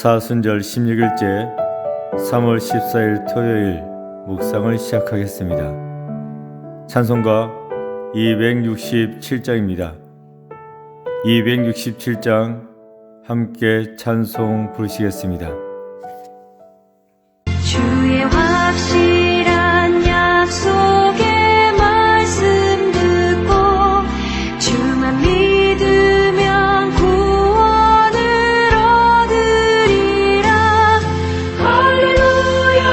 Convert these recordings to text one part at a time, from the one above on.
사순절 16일째 3월 14일 토요일 묵상을 시작하겠습니다. 찬송가 267장입니다. 267장 함께 찬송 부르시겠습니다. 주의 확실한 약속의 말씀 듣고 주만 믿으면 구원을 얻으리라. 할렐루야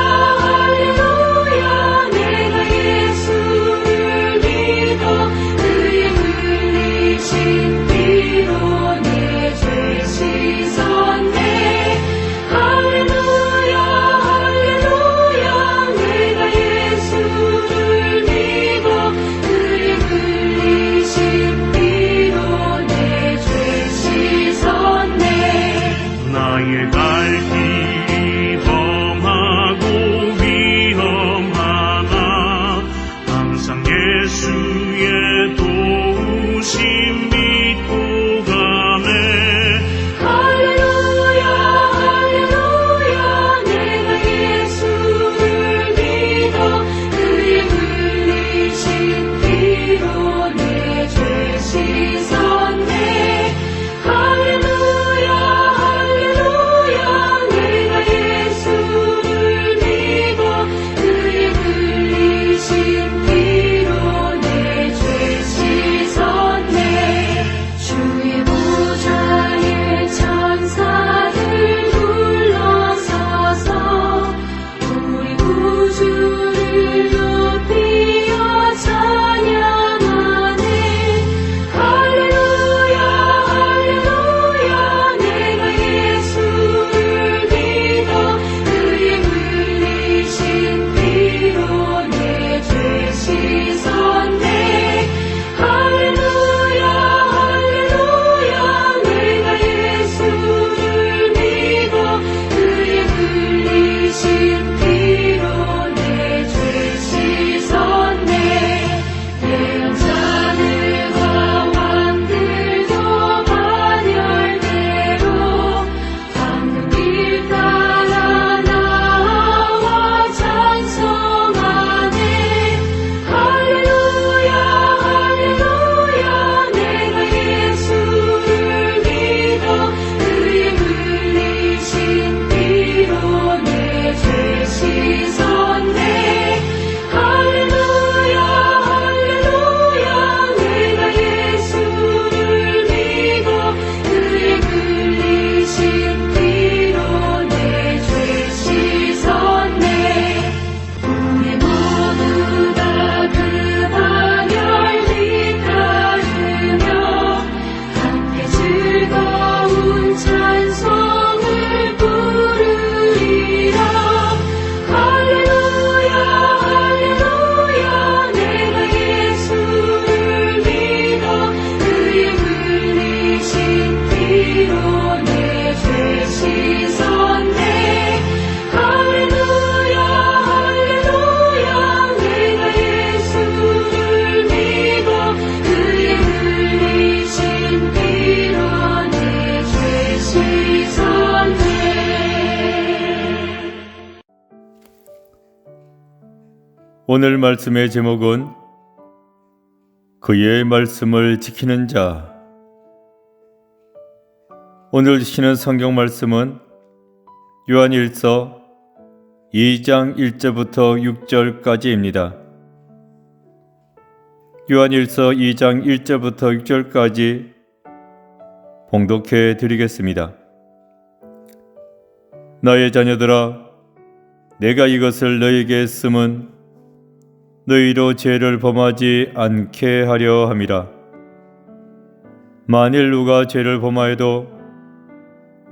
할렐루야 내가 예수를 믿어 그의 흘리신 피로 내 죄 씻었네. 할렐루야 할렐루야 내가 예수를 믿어 그의 흘리신 피로 내 죄 씻었네. 나의 갈 길이 험하고 위험하나 항상 예수의 도우심 믿고 가네. 할렐루야 할렐루야 내가 예수를 믿어 그의 흘리신 피로 내 죄 씻었네. 할렐루야 할렐루야 내가 예수를 믿어 그의 흘리신 피로 내 죄 씻었네. 주의 보좌에 천사들 둘러서서 우리 구주를 높이어 찬양하네. 할렐루야 할렐루야 내가 예수를 믿어 그의 흘리신 피로 내 죄 씻었네. 할렐루야 할렐루야 내가 예수를 믿어 그의 흘리신 피로 내 죄 씻었네. 대형자들과 왕들도 반열대로 밟는 길 따라 나와 찬송하네. 할렐루야 할렐루야 내가 예수를 믿어 그의 흘리신 피로 내 죄 씻었네. 할렐루야 할렐루야 내가 예수를 믿어 그의 흘리신 피로 내 죄 씻었네. 우리 모두 다 그 반열 뒤따르며 함께 즐거운 찬송을 부르리라. 할렐루야 할렐루야 내가 예수를 믿어 그의 흘리신 피로 내 죄 씻었네. 할렐루야 할렐루야 내가 예수를 믿어 그의 흘리신 피로 내 죄 씻었네. 오늘 말씀의 제목은 그의 말씀을 지키는 자. 오늘 주시는 성경 말씀은 요한일서 2장 1절부터 6절까지입니다. 요한일서 2장 1절부터 6절까지 봉독해 드리겠습니다. 나의 자녀들아, 내가 이것을 너희에게 쓰면 너희로 죄를 범하지 않게 하려 함이라. 만일 누가 죄를 범하여도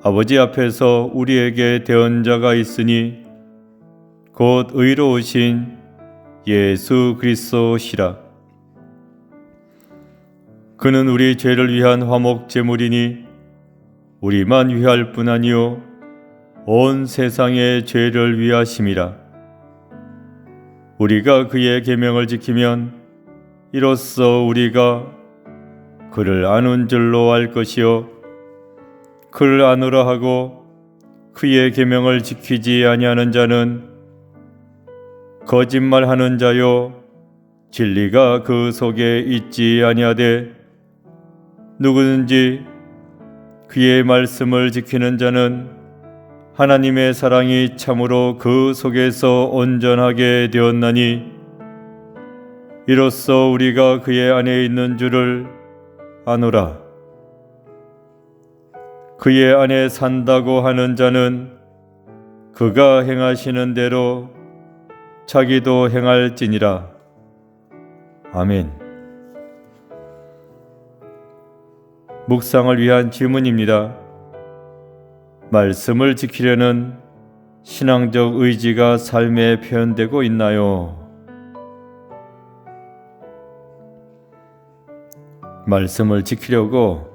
아버지 앞에서 우리에게 대언자가 있으니 곧 의로우신 예수 그리스도시라. 그는 우리 죄를 위한 화목 제물이니 우리만 위할 뿐 아니요 온 세상의 죄를 위하심이라. 우리가 그의 계명을 지키면 이로써 우리가 그를 아는 줄로 알 것이요 그를 아노라 하고 그의 계명을 지키지 아니하는 자는 거짓말하는 자요 진리가 그 속에 있지 아니하되 누구든지 그의 말씀을 지키는 자는 하나님의 사랑이 참으로 그 속에서 온전하게 되었나니 이로써 우리가 그의 안에 있는 줄을 아노라. 그의 안에 산다고 하는 자는 그가 행하시는 대로 자기도 행할지니라. 아멘. 묵상을 위한 질문입니다. 말씀을 지키려는 신앙적 의지가 삶에 표현되고 있나요? 말씀을 지키려고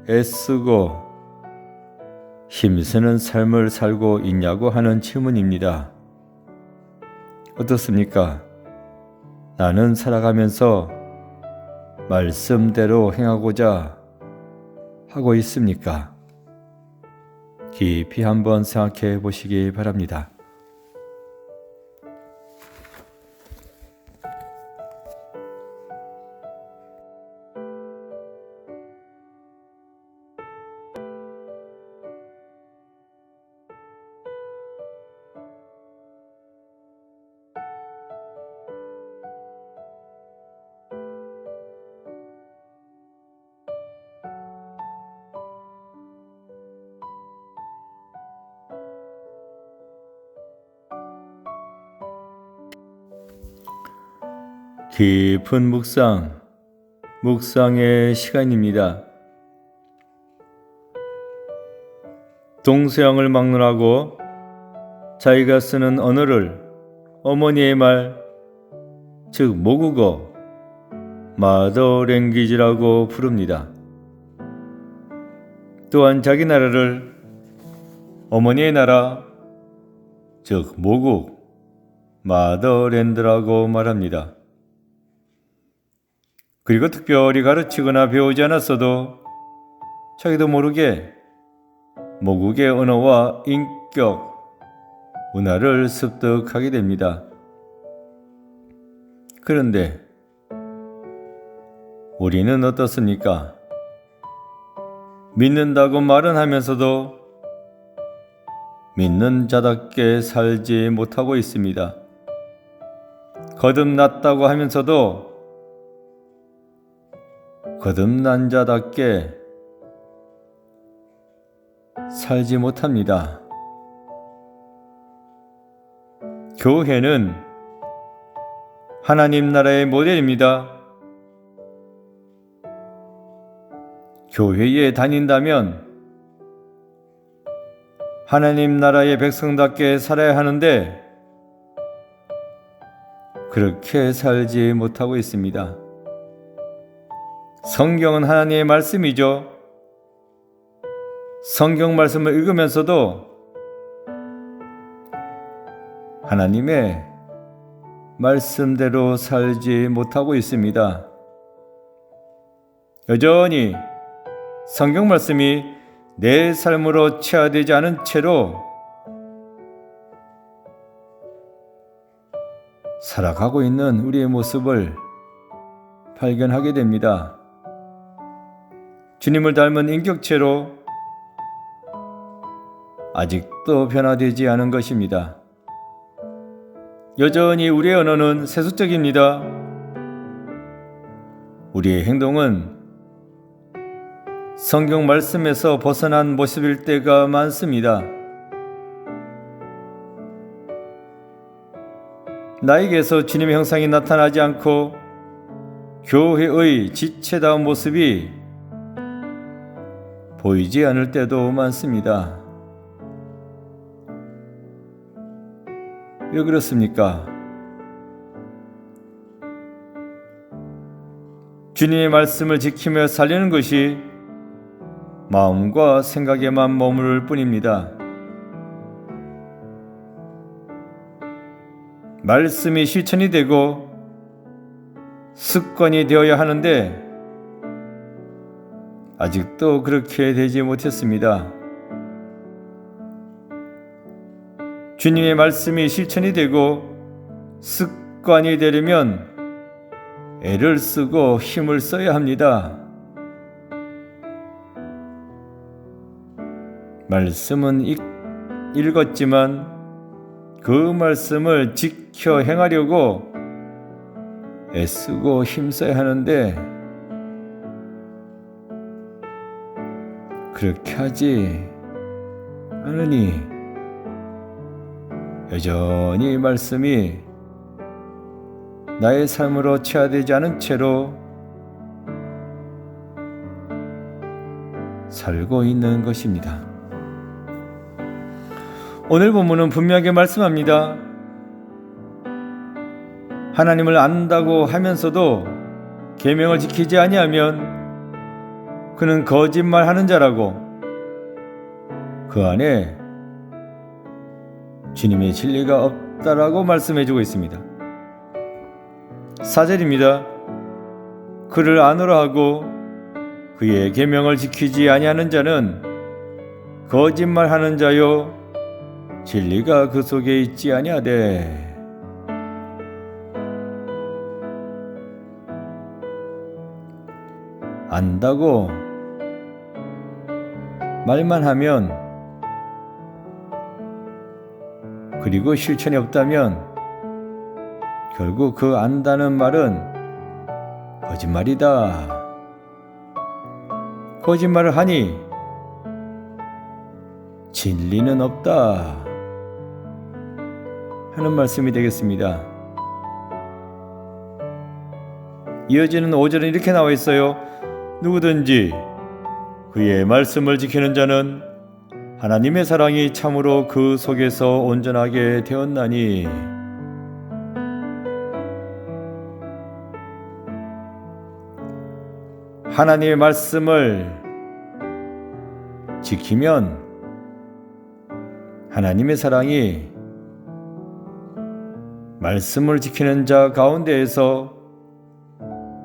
애쓰고 힘쓰는 삶을 살고 있냐고 하는 질문입니다. 어떻습니까? 나는 살아가면서 말씀대로 행하고자 하고 있습니까? 깊이 한번 생각해 보시기 바랍니다. 깊은 묵상의 시간입니다. 동서양을 막론하고 자기가 쓰는 언어를 어머니의 말, 즉 모국어, 마더랭귀지라고 부릅니다. 또한 자기 나라를 어머니의 나라, 즉 모국, 마더랜드라고 말합니다. 그리고 특별히 가르치거나 배우지 않았어도 자기도 모르게 모국의 언어와 인격, 문화를 습득하게 됩니다. 그런데 우리는 어떻습니까? 믿는다고 말은 하면서도 믿는 자답게 살지 못하고 있습니다. 거듭났다고 하면서도 거듭난 자답게 살지 못합니다. 교회는 하나님 나라의 모델입니다. 교회에 다닌다면 하나님 나라의 백성답게 살아야 하는데 그렇게 살지 못하고 있습니다. 성경은 하나님의 말씀이죠. 성경 말씀을 읽으면서도 하나님의 말씀대로 살지 못하고 있습니다. 여전히 성경 말씀이 내 삶으로 체화되지 않은 채로 살아가고 있는 우리의 모습을 발견하게 됩니다. 주님을 닮은 인격체로 아직도 변화되지 않은 것입니다. 여전히 우리의 언어는 세속적입니다. 우리의 행동은 성경 말씀에서 벗어난 모습일 때가 많습니다. 나에게서 주님의 형상이 나타나지 않고 교회의 지체다운 모습이 보이지 않을 때도 많습니다. 왜 그렇습니까? 주님의 말씀을 지키며 살려는 것이 마음과 생각에만 머무를 뿐입니다. 말씀이 실천이 되고 습관이 되어야 하는데 아직도 그렇게 되지 못했습니다. 주님의 말씀이 실천이 되고 습관이 되려면 애를 쓰고 힘을 써야 합니다. 말씀은 읽었지만 그 말씀을 지켜 행하려고 애쓰고 힘써야 하는데 그렇게 하지 않으니 여전히 말씀이 나의 삶으로 체화되지 않은 채로 살고 있는 것입니다. 오늘 본문은 분명하게 말씀합니다. 하나님을 안다고 하면서도 계명을 지키지 아니하면 그는 거짓말하는 자라고, 그 안에 주님의 진리가 없다라고 말씀해주고 있습니다. 4절입니다. 그를 아노라 하고 그의 계명을 지키지 아니하는 자는 거짓말하는 자요 진리가 그 속에 있지 아니하되. 안다고 말만 하면, 그리고 실천이 없다면 결국 그 안다는 말은 거짓말이다. 거짓말을 하니 진리는 없다 하는 말씀이 되겠습니다. 이어지는 5절은 이렇게 나와 있어요. 누구든지 그의 말씀을 지키는 자는 하나님의 사랑이 참으로 그 속에서 온전하게 되었나니. 하나님의 말씀을 지키면 하나님의 사랑이 말씀을 지키는 자 가운데에서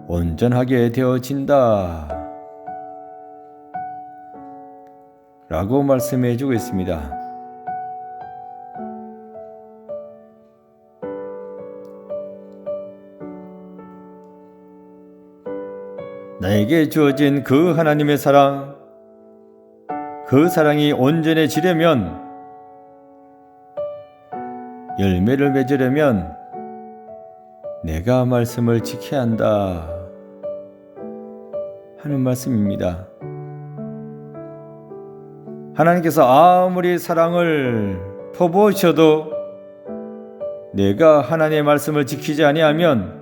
온전하게 되어진다 라고 말씀해 주고 있습니다. 나에게 주어진 그 하나님의 사랑, 그 사랑이 온전해지려면, 열매를 맺으려면 내가 말씀을 지켜야 한다 하는 말씀입니다. 하나님께서 아무리 사랑을 퍼부으셔도 내가 하나님의 말씀을 지키지 아니하면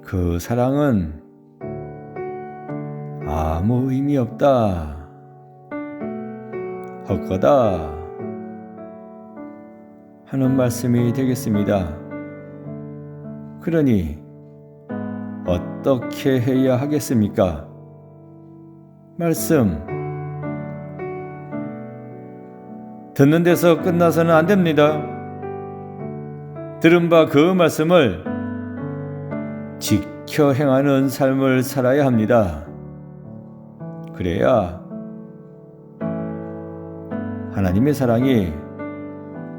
그 사랑은 아무 의미 없다, 헛거다 하는 말씀이 되겠습니다. 그러니 어떻게 해야 하겠습니까? 말씀 듣는 데서 끝나서는 안 됩니다. 들은 바 그 말씀을 지켜 행하는 삶을 살아야 합니다. 그래야 하나님의 사랑이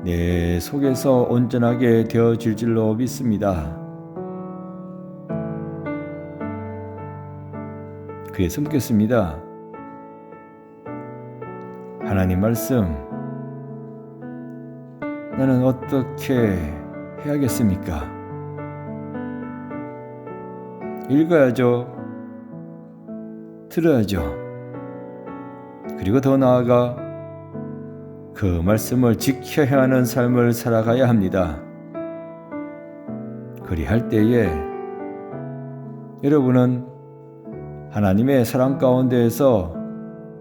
내 속에서 온전하게 되어질 줄로 믿습니다. 그래서 묻겠습니다. 하나님 말씀, 나는 어떻게 해야겠습니까? 읽어야죠. 들어야죠. 그리고 더 나아가 그 말씀을 지켜야 하는 삶을 살아가야 합니다. 그리할 때에 여러분은 하나님의 사랑 가운데에서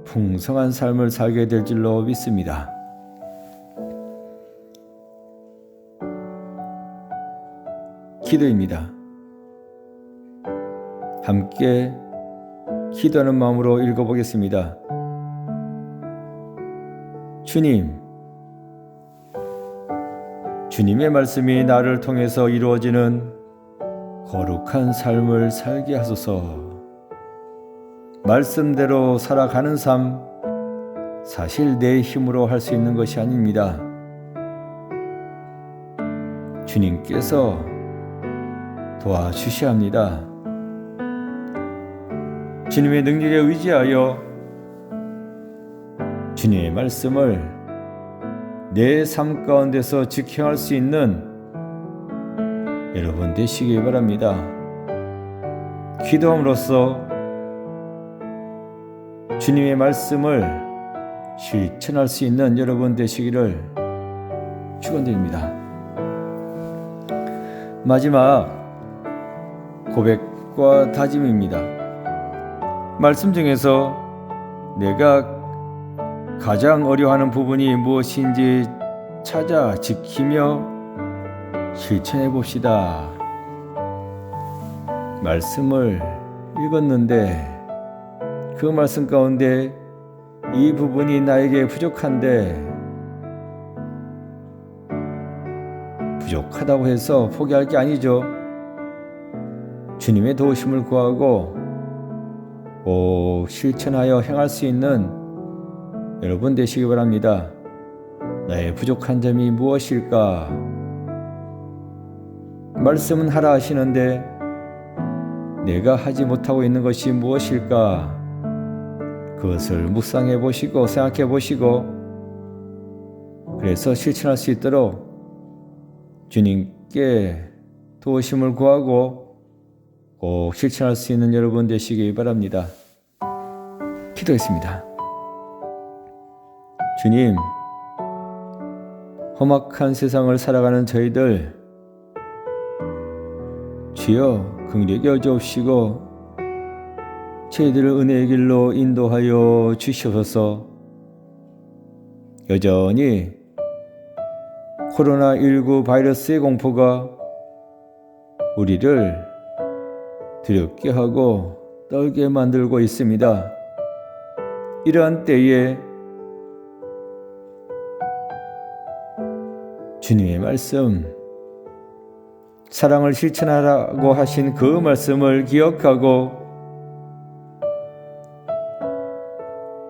풍성한 삶을 살게 될 줄로 믿습니다. 기도입니다. 함께 기도하는 마음으로 읽어보겠습니다. 주님, 주님의 말씀이 나를 통해서 이루어지는 거룩한 삶을 살게 하소서. 말씀대로 살아가는 삶, 사실 내 힘으로 할 수 있는 것이 아닙니다. 주님께서 도와주셔야 합니다. 주님의 능력에 의지하여 주님의 말씀을 내 삶 가운데서 직행할 수 있는 여러분 되시기 바랍니다. 기도함으로써 주님의 말씀을 실천할 수 있는 여러분 되시기를 축원드립니다. 마지막 고백과 다짐입니다. 말씀 중에서 내가 가장 어려워하는 부분이 무엇인지 찾아 지키며 실천해 봅시다. 말씀을 읽었는데 그 말씀 가운데 이 부분이 나에게 부족한데 부족하다고 해서 포기할 게 아니죠. 주님의 도우심을 구하고 꼭 실천하여 행할 수 있는 여러분 되시기 바랍니다. 나의 부족한 점이 무엇일까? 말씀은 하라 하시는데 내가 하지 못하고 있는 것이 무엇일까? 그것을 묵상해 보시고 생각해 보시고 그래서 실천할 수 있도록 주님께 도우심을 구하고 꼭 실천할 수 있는 여러분 되시기 바랍니다. 기도했습니다. 주님, 험악한 세상을 살아가는 저희들 주여 긍휼히 여겨주시고 저희들을 은혜의 길로 인도하여 주시옵소서. 여전히 코로나19 바이러스의 공포가 우리를 두렵게 하고 떨게 만들고 있습니다. 이러한 때에 주님의 말씀, 사랑을 실천하라고 하신 그 말씀을 기억하고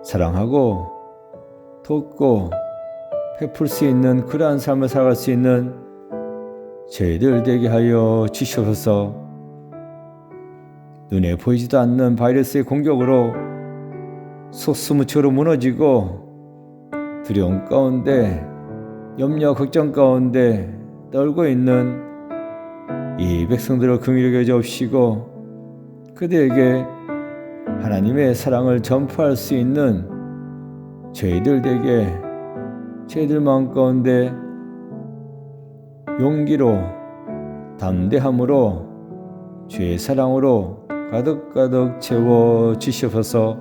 사랑하고 돕고 베풀 수 있는 그러한 삶을 살아갈 수 있는 저희들 되게 하여 주시옵소서. 눈에 보이지도 않는 바이러스의 공격으로 속수무책으로 무너지고 두려움 가운데 염려 걱정 가운데 떨고 있는 이 백성들을 긍휼히 여겨주시고 그들에게 하나님의 사랑을 전파할 수 있는 저희들 되게 저희들 마음 가운데 용기로 담대함으로 주의 사랑으로 가득가득 채워 주시옵소서.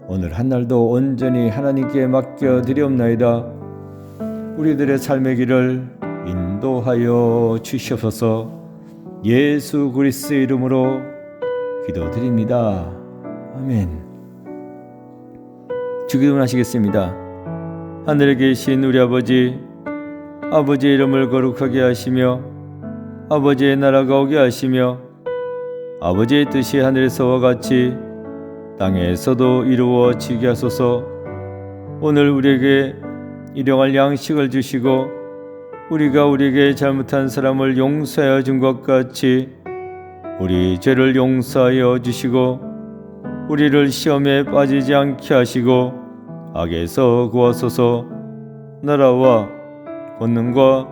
오늘 한날도 온전히 하나님께 맡겨드리옵나이다. 우리들의 삶의 길을 인도하여 주시옵소서. 예수 그리스도의 이름으로 기도드립니다. 아멘. 주기도문 하시겠습니다. 하늘에 계신 우리 아버지, 아버지의 이름을 거룩하게 하시며 아버지의 나라가 오게 하시며 아버지의 뜻이 하늘에서와 같이 땅에서도 이루어지게 하소서. 오늘 우리에게 일용할 양식을 주시고 우리가 우리에게 잘못한 사람을 용서하여 준 것 같이 우리 죄를 용서하여 주시고 우리를 시험에 빠지지 않게 하시고 악에서 구하소서. 나라와 권능과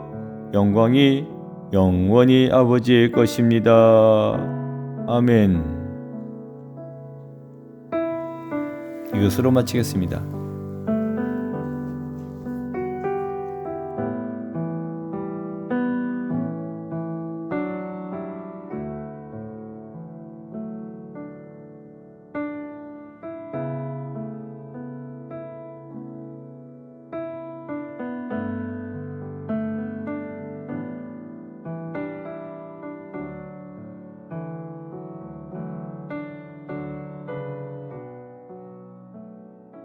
영광이 영원히 아버지의 것입니다. 아멘. 이것으로 마치겠습니다.